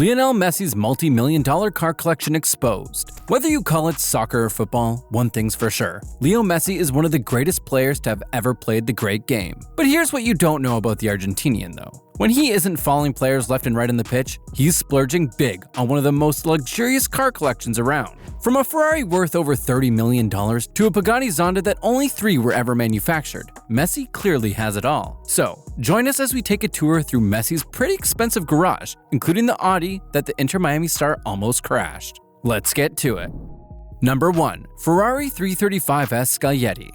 Lionel Messi's multi-million-dollar car collection exposed. Whether you call it soccer or football, one thing's for sure. Leo Messi is one of the greatest players to have ever played the great game. But here's what you don't know about the Argentinian though. When he isn't following players left and right in the pitch, he's splurging big on one of the most luxurious car collections around. From a Ferrari worth over $30 million to a Pagani Zonda that only 3 were ever manufactured, Messi clearly has it all. So, join us as we take a tour through Messi's pretty expensive garage, including the Audi that the Inter Miami star almost crashed. Let's get to it. Number 1. Ferrari 335 S Scaglietti.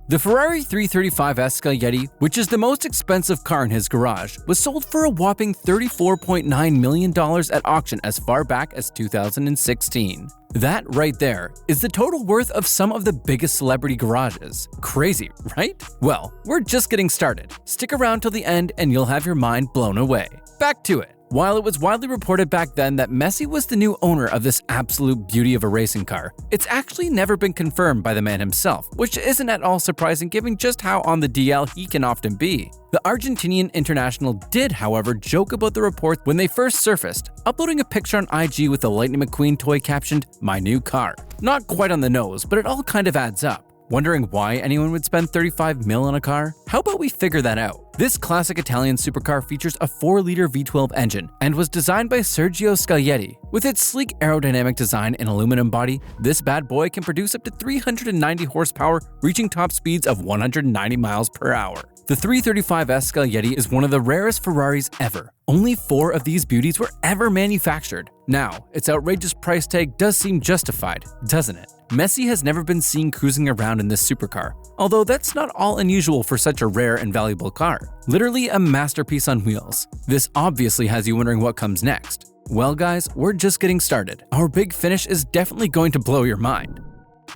The Ferrari 335 S Scaglietti, which is the most expensive car in his garage, was sold for a whopping $34.9 million at auction as far back as 2016. That right there is the total worth of some of the biggest celebrity garages. Crazy, right? Well, we're just getting started. Stick around till the end and you'll have your mind blown away. Back to it. While it was widely reported back then that Messi was the new owner of this absolute beauty of a racing car, it's actually never been confirmed by the man himself, which isn't at all surprising given just how on the DL he can often be. The Argentinian international did, however, joke about the reports when they first surfaced, uploading a picture on IG with the Lightning McQueen toy captioned, "My new car." Not quite on the nose, but it all kind of adds up. Wondering why anyone would spend $35 million on a car? How about we figure that out? This classic Italian supercar features a 4-liter V12 engine and was designed by Sergio Scaglietti. With its sleek aerodynamic design and aluminum body, this bad boy can produce up to 390 horsepower, reaching top speeds of 190 miles per hour. The 335 S Scaglietti is one of the rarest Ferraris ever. Only 4 of these beauties were ever manufactured. Now, its outrageous price tag does seem justified, doesn't it? Messi has never been seen cruising around in this supercar, although that's not all unusual for such a rare and valuable car. Literally a masterpiece on wheels. This obviously has you wondering what comes next. Well guys, we're just getting started. Our big finish is definitely going to blow your mind.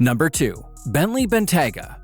Number 2. Bentley Bentayga.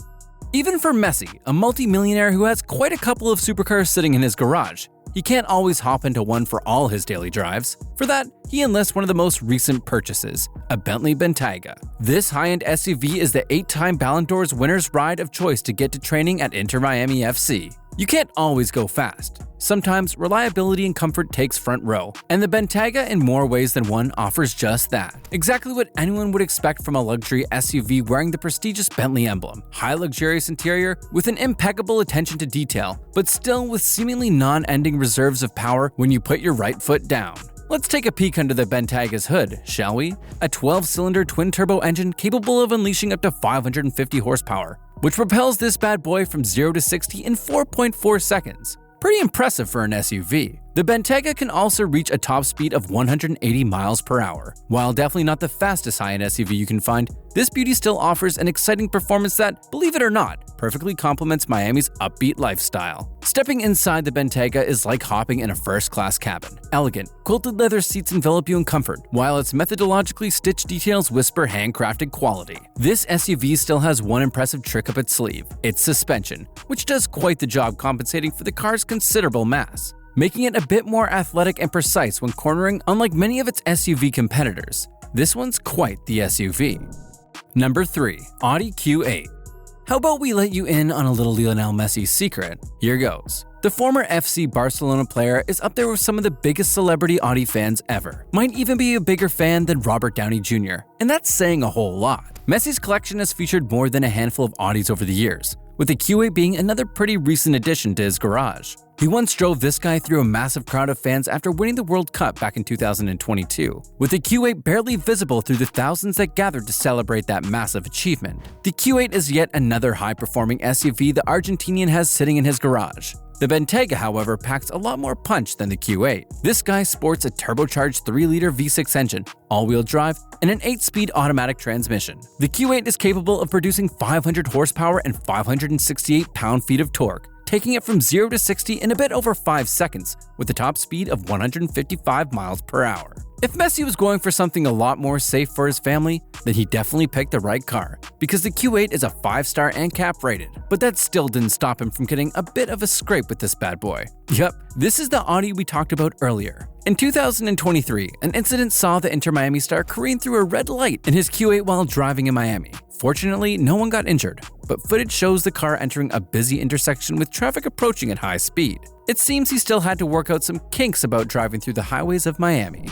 Even for Messi, a multi-millionaire who has quite a couple of supercars sitting in his garage, he can't always hop into one for all his daily drives. For that, he enlists one of the most recent purchases, a Bentley Bentayga. This high-end SUV is the 8-time Ballon d'Or's winner's ride of choice to get to training at Inter Miami FC. You can't always go fast. Sometimes reliability and comfort takes front row, and the Bentayga in more ways than one offers just that. Exactly what anyone would expect from a luxury SUV wearing the prestigious Bentley emblem. High luxurious interior with an impeccable attention to detail, but still with seemingly non-ending reserves of power when you put your right foot down. Let's take a peek under the Bentayga's hood, shall we? A 12-cylinder twin-turbo engine capable of unleashing up to 550 horsepower, which propels this bad boy from 0 to 60 in 4.4 seconds. Pretty impressive for an SUV. The Bentayga can also reach a top speed of 180 miles per hour. While definitely not the fastest high-end SUV you can find, this beauty still offers an exciting performance that, believe it or not, perfectly complements Miami's upbeat lifestyle. Stepping inside the Bentayga is like hopping in a first-class cabin. Elegant, quilted leather seats envelop you in comfort, while its methodologically stitched details whisper handcrafted quality. This SUV still has one impressive trick up its sleeve, its suspension, which does quite the job compensating for the car's considerable mass, making it a bit more athletic and precise when cornering, unlike many of its SUV competitors. This one's quite the SUV. Number 3. Audi Q8. How about we let you in on a little Lionel Messi secret? Here goes. The former FC Barcelona player is up there with some of the biggest celebrity Audi fans ever. Might even be a bigger fan than Robert Downey Jr., and that's saying a whole lot. Messi's collection has featured more than a handful of Audis over the years, with the Q8 being another pretty recent addition to his garage. He once drove this guy through a massive crowd of fans after winning the World Cup back in 2022, with the Q8 barely visible through the thousands that gathered to celebrate that massive achievement. The Q8 is yet another high-performing SUV the Argentinian has sitting in his garage. The Bentayga, however, packs a lot more punch than the Q8. This guy sports a turbocharged 3-liter V6 engine, all-wheel drive, and an 8-speed automatic transmission. The Q8 is capable of producing 500 horsepower and 568 pound-feet of torque, taking it from 0 to 60 in a bit over 5 seconds, with a top speed of 155 miles per hour. If Messi was going for something a lot more safe for his family, then he definitely picked the right car, because the Q8 is a 5-star NCAP rated, but that still didn't stop him from getting a bit of a scrape with this bad boy. Yep, this is the Audi we talked about earlier. In 2023, an incident saw the Inter Miami star careen through a red light in his Q8 while driving in Miami. Fortunately, no one got injured, but footage shows the car entering a busy intersection with traffic approaching at high speed. It seems he still had to work out some kinks about driving through the highways of Miami.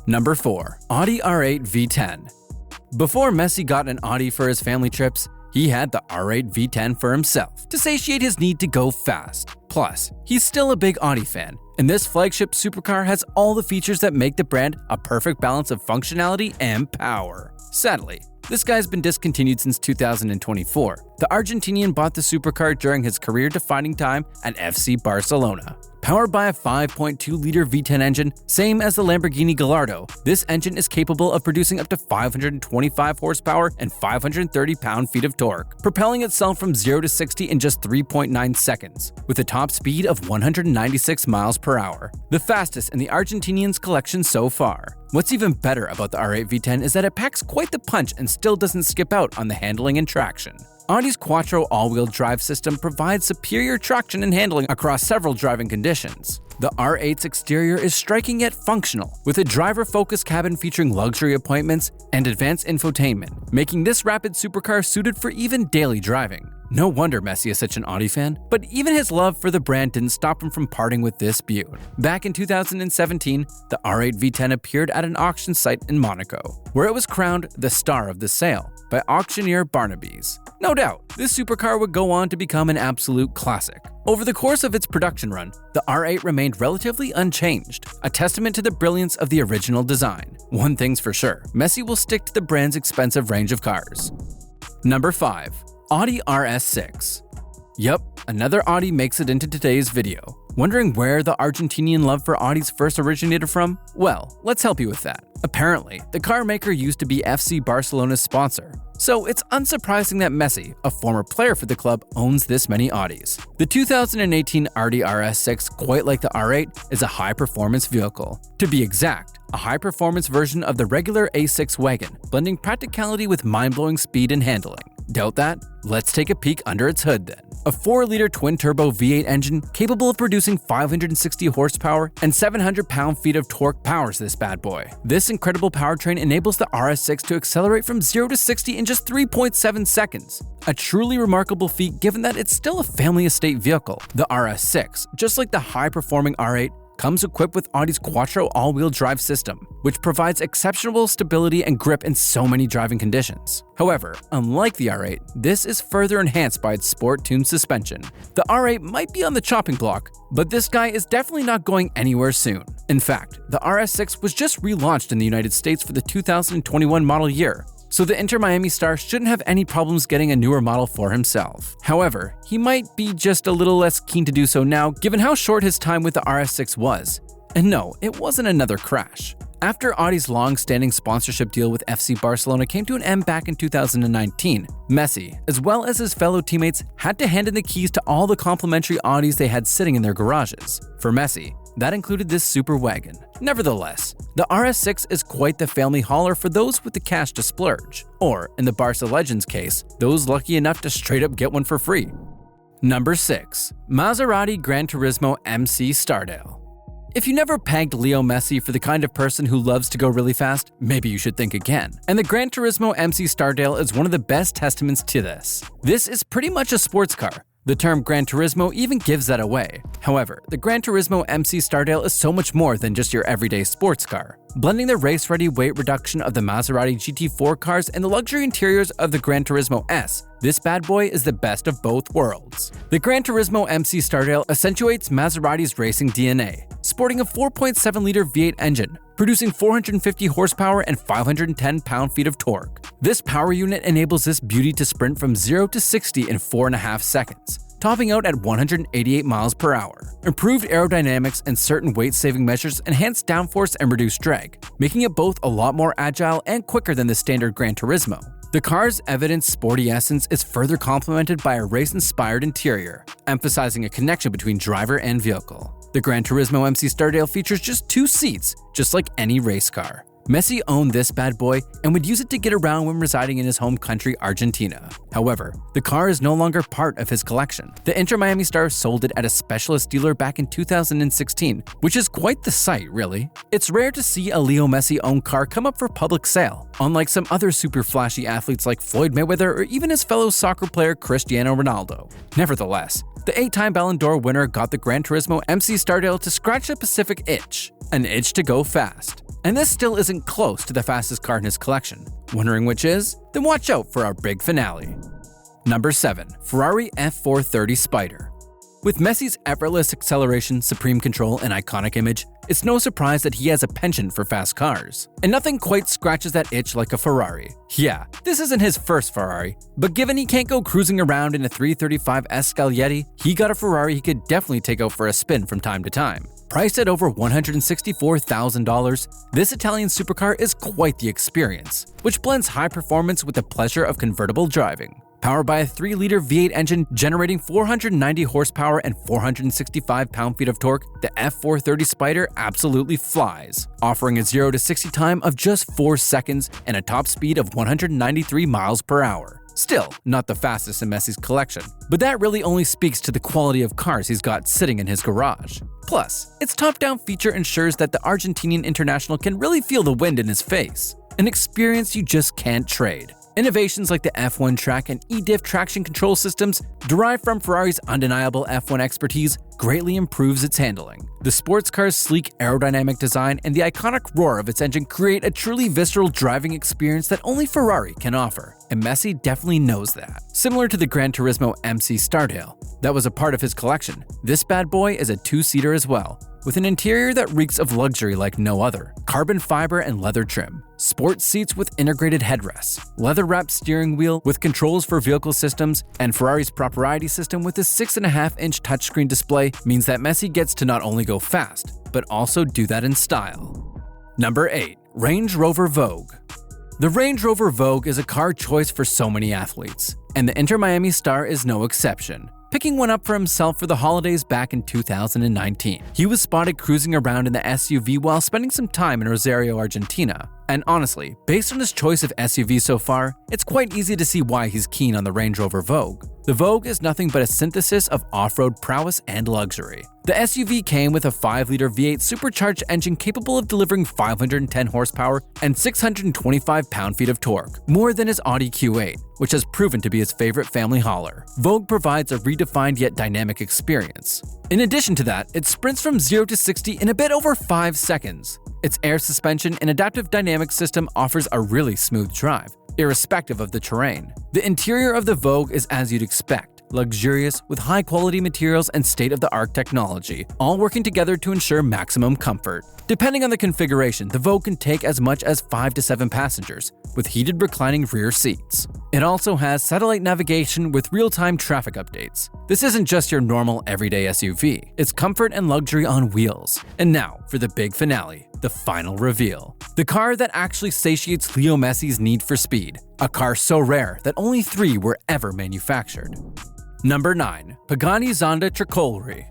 Number 4. Audi R8 V10. Before Messi got an Audi for his family trips, he had the R8 V10 for himself to satiate his need to go fast. Plus, he's still a big Audi fan, and this flagship supercar has all the features that make the brand a perfect balance of functionality and power. Sadly, this guy's been discontinued since 2024. The Argentinian bought the supercar during his career-defining time at FC Barcelona. Powered by a 5.2-liter V10 engine, same as the Lamborghini Gallardo, this engine is capable of producing up to 525 horsepower and 530 pound-feet of torque, propelling itself from 0 to 60 in just 3.9 seconds, with a top speed of 196 miles per hour, the fastest in the Argentinians' collection so far. What's even better about the R8 V10 is that it packs quite the punch and still doesn't skip out on the handling and traction. Audi's Quattro all-wheel drive system provides superior traction and handling across several driving conditions. The R8's exterior is striking yet functional, with a driver-focused cabin featuring luxury appointments and advanced infotainment, making this rapid supercar suited for even daily driving. No wonder Messi is such an Audi fan, but even his love for the brand didn't stop him from parting with this beaut. Back in 2017, the R8 V10 appeared at an auction site in Monaco, where it was crowned the star of the sale by auctioneer Barnaby's. No doubt, this supercar would go on to become an absolute classic. Over the course of its production run, the R8 remained relatively unchanged, a testament to the brilliance of the original design. One thing's for sure, Messi will stick to the brand's expensive range of cars. Number 5. Audi RS6. Yup, another Audi makes it into today's video. Wondering where the Argentinian love for Audis first originated from? Well, let's help you with that. Apparently, the car maker used to be FC Barcelona's sponsor, so it's unsurprising that Messi, a former player for the club, owns this many Audis. The 2018 Audi RS6, quite like the R8, is a high-performance vehicle. To be exact, a high-performance version of the regular A6 wagon, blending practicality with mind-blowing speed and handling. Doubt that? Let's take a peek under its hood then. A 4-liter twin-turbo V8 engine capable of producing 560 horsepower and 700 pound-feet of torque powers this bad boy. This incredible powertrain enables the RS6 to accelerate from 0 to 60 in just 3.7 seconds. A truly remarkable feat given that it's still a family estate vehicle. The RS6, just like the high-performing R8, comes equipped with Audi's Quattro all-wheel drive system, which provides exceptional stability and grip in so many driving conditions. However, unlike the R8, this is further enhanced by its sport-tuned suspension. The R8 might be on the chopping block, but this guy is definitely not going anywhere soon. In fact, the RS6 was just relaunched in the United States for the 2021 model year, so the Inter Miami star shouldn't have any problems getting a newer model for himself. However, he might be just a little less keen to do so now given how short his time with the RS6 was. And no, it wasn't another crash. After Audi's long-standing sponsorship deal with FC Barcelona came to an end back in 2019, Messi, as well as his fellow teammates, had to hand in the keys to all the complimentary Audis they had sitting in their garages. For Messi, that included this super wagon. Nevertheless, the RS6 is quite the family hauler for those with the cash to splurge, or in the Barca legend's case, those lucky enough to straight up get one for free. Number 6. Maserati GranTurismo MC Stardale. If you never pegged Leo Messi for the kind of person who loves to go really fast, maybe you should think again. And the GranTurismo MC Stardale is one of the best testaments to this. This is pretty much a sports car. The term GranTurismo even gives that away. However, the GranTurismo MC Stardale is so much more than just your everyday sports car. Blending the race-ready weight reduction of the Maserati GT4 cars and the luxury interiors of the GranTurismo S, this bad boy is the best of both worlds. The GranTurismo MC Stardale accentuates Maserati's racing DNA, sporting a 4.7-liter V8 engine, producing 450 horsepower and 510 pound-feet of torque. This power unit enables this beauty to sprint from 0 to 60 in 4.5 seconds, topping out at 188 miles per hour. Improved aerodynamics and certain weight-saving measures enhance downforce and reduce drag, making it both a lot more agile and quicker than the standard GranTurismo. The car's evident sporty essence is further complemented by a race-inspired interior, emphasizing a connection between driver and vehicle. The GranTurismo MC Stardale features just 2 seats, just like any race car. Messi owned this bad boy and would use it to get around when residing in his home country, Argentina. However, the car is no longer part of his collection. The Inter Miami star sold it at a specialist dealer back in 2016, which is quite the sight, really. It's rare to see a Leo Messi-owned car come up for public sale, unlike some other super flashy athletes like Floyd Mayweather or even his fellow soccer player Cristiano Ronaldo. Nevertheless, The 8-time Ballon d'Or winner got the GranTurismo MC Stardale to scratch a specific itch, an itch to go fast. And this still isn't close to the fastest car in his collection. Wondering which is? Then watch out for our big finale. Number 7. Ferrari F430 Spider. With Messi's effortless acceleration, supreme control, and iconic image, it's no surprise that he has a penchant for fast cars. And nothing quite scratches that itch like a Ferrari. Yeah, this isn't his first Ferrari, but given he can't go cruising around in a 335 S Scaglietti, he got a Ferrari he could definitely take out for a spin from time to time. Priced at over $164,000, this Italian supercar is quite the experience, which blends high performance with the pleasure of convertible driving. Powered by a 3-liter V8 engine generating 490 horsepower and 465 pound-feet of torque, the F430 Spider absolutely flies, offering a 0 to 60 time of just 4 seconds and a top speed of 193 miles per hour. Still, not the fastest in Messi's collection, but that really only speaks to the quality of cars he's got sitting in his garage. Plus, its top-down feature ensures that the Argentinian international can really feel the wind in his face, an experience you just can't trade. Innovations like the F1 track and eDiff traction control systems, derived from Ferrari's undeniable F1 expertise, greatly improves its handling. The sports car's sleek aerodynamic design and the iconic roar of its engine create a truly visceral driving experience that only Ferrari can offer, and Messi definitely knows that. Similar to the GranTurismo MC Stardale that was a part of his collection, this bad boy is a 2-seater as well, with an interior that reeks of luxury like no other. Carbon fiber and leather trim, sports seats with integrated headrests, leather-wrapped steering wheel with controls for vehicle systems, and Ferrari's proprietary system with a 6.5-inch touchscreen display means that Messi gets to not only go fast, but also do that in style. Number 8. Range Rover Vogue. The Range Rover Vogue is a car choice for so many athletes, and the Inter Miami star is no exception. Picking one up for himself for the holidays back in 2019. He was spotted cruising around in the SUV while spending some time in Rosario, Argentina. And honestly, based on his choice of SUV so far, it's quite easy to see why he's keen on the Range Rover Vogue. The Vogue is nothing but a synthesis of off-road prowess and luxury. The SUV came with a 5-liter V8 supercharged engine capable of delivering 510 horsepower and 625 pound-feet of torque, more than his Audi Q8, which has proven to be his favorite family hauler. Vogue provides a redefined yet dynamic experience. In addition to that, it sprints from 0 to 60 in a bit over 5 seconds. Its air suspension and adaptive dynamics system offers a really smooth drive, irrespective of the terrain. The interior of the Vogue is as you'd expect, luxurious with high-quality materials and state-of-the-art technology, all working together to ensure maximum comfort. Depending on the configuration, the Vogue can take as much as 5 to 7 passengers, with heated reclining rear seats. It also has satellite navigation with real-time traffic updates. This isn't just your normal everyday SUV, it's comfort and luxury on wheels. And now for the big finale, the final reveal. The car that actually satiates Leo Messi's need for speed, a car so rare that only 3 were ever manufactured. Number 9. Pagani Zonda Tricolore.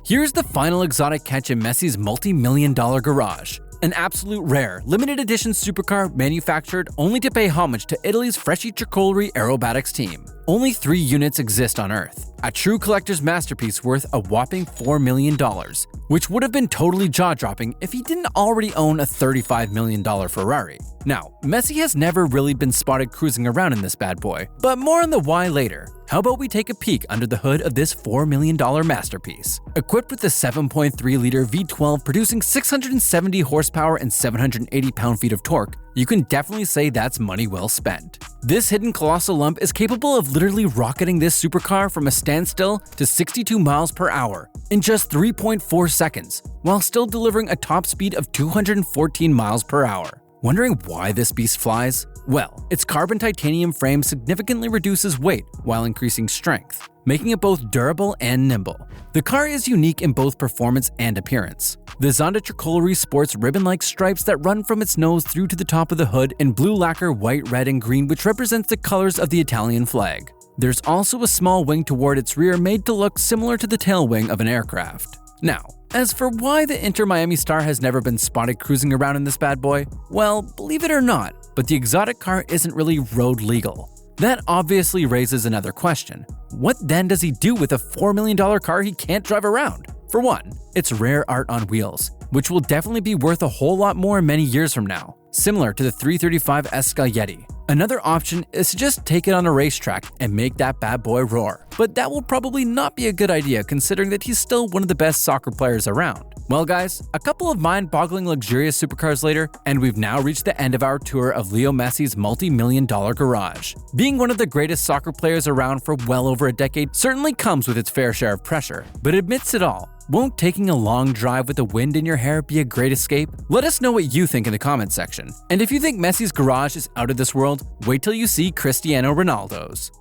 Here's the final exotic catch in Messi's multi-million-dollar garage. An absolute rare, limited edition supercar manufactured only to pay homage to Italy's Freschi Tricolore aerobatics team. Only 3 units exist on Earth. A true collector's masterpiece worth a whopping $4 million, which would have been totally jaw-dropping if he didn't already own a $35 million Ferrari. Now, Messi has never really been spotted cruising around in this bad boy, but more on the why later. How about we take a peek under the hood of this $4 million masterpiece? Equipped with the 7.3-liter V12 producing 670 horsepower and 780 pound-feet of torque, you can definitely say that's money well spent. This hidden colossal lump is capable of literally rocketing this supercar from a standstill to 62 miles per hour in just 3.4 seconds, while still delivering a top speed of 214 miles per hour. Wondering why this beast flies? Well, its carbon titanium frame significantly reduces weight while increasing strength, making it both durable and nimble. The car is unique in both performance and appearance. The Zonda Tricolore sports ribbon-like stripes that run from its nose through to the top of the hood in blue lacquer, white, red, and green, which represents the colors of the Italian flag. There's also a small wing toward its rear made to look similar to the tail wing of an aircraft. Now, as for why the Inter Miami star has never been spotted cruising around in this bad boy, well, believe it or not, but the exotic car isn't really road legal. That obviously raises another question. What then does he do with a $4 million car he can't drive around? For one, it's rare art on wheels, which will definitely be worth a whole lot more many years from now, similar to the 335 S Scaglietti. Another option is to just take it on a racetrack and make that bad boy roar. But that will probably not be a good idea considering that he's still one of the best soccer players around. Well guys, a couple of mind-boggling luxurious supercars later, and we've now reached the end of our tour of Leo Messi's multi-million-dollar garage. Being one of the greatest soccer players around for well over a decade certainly comes with its fair share of pressure, but amidst it all, won't taking a long drive with the wind in your hair be a great escape? Let us know what you think in the comments section. And if you think Messi's garage is out of this world, wait till you see Cristiano Ronaldo's.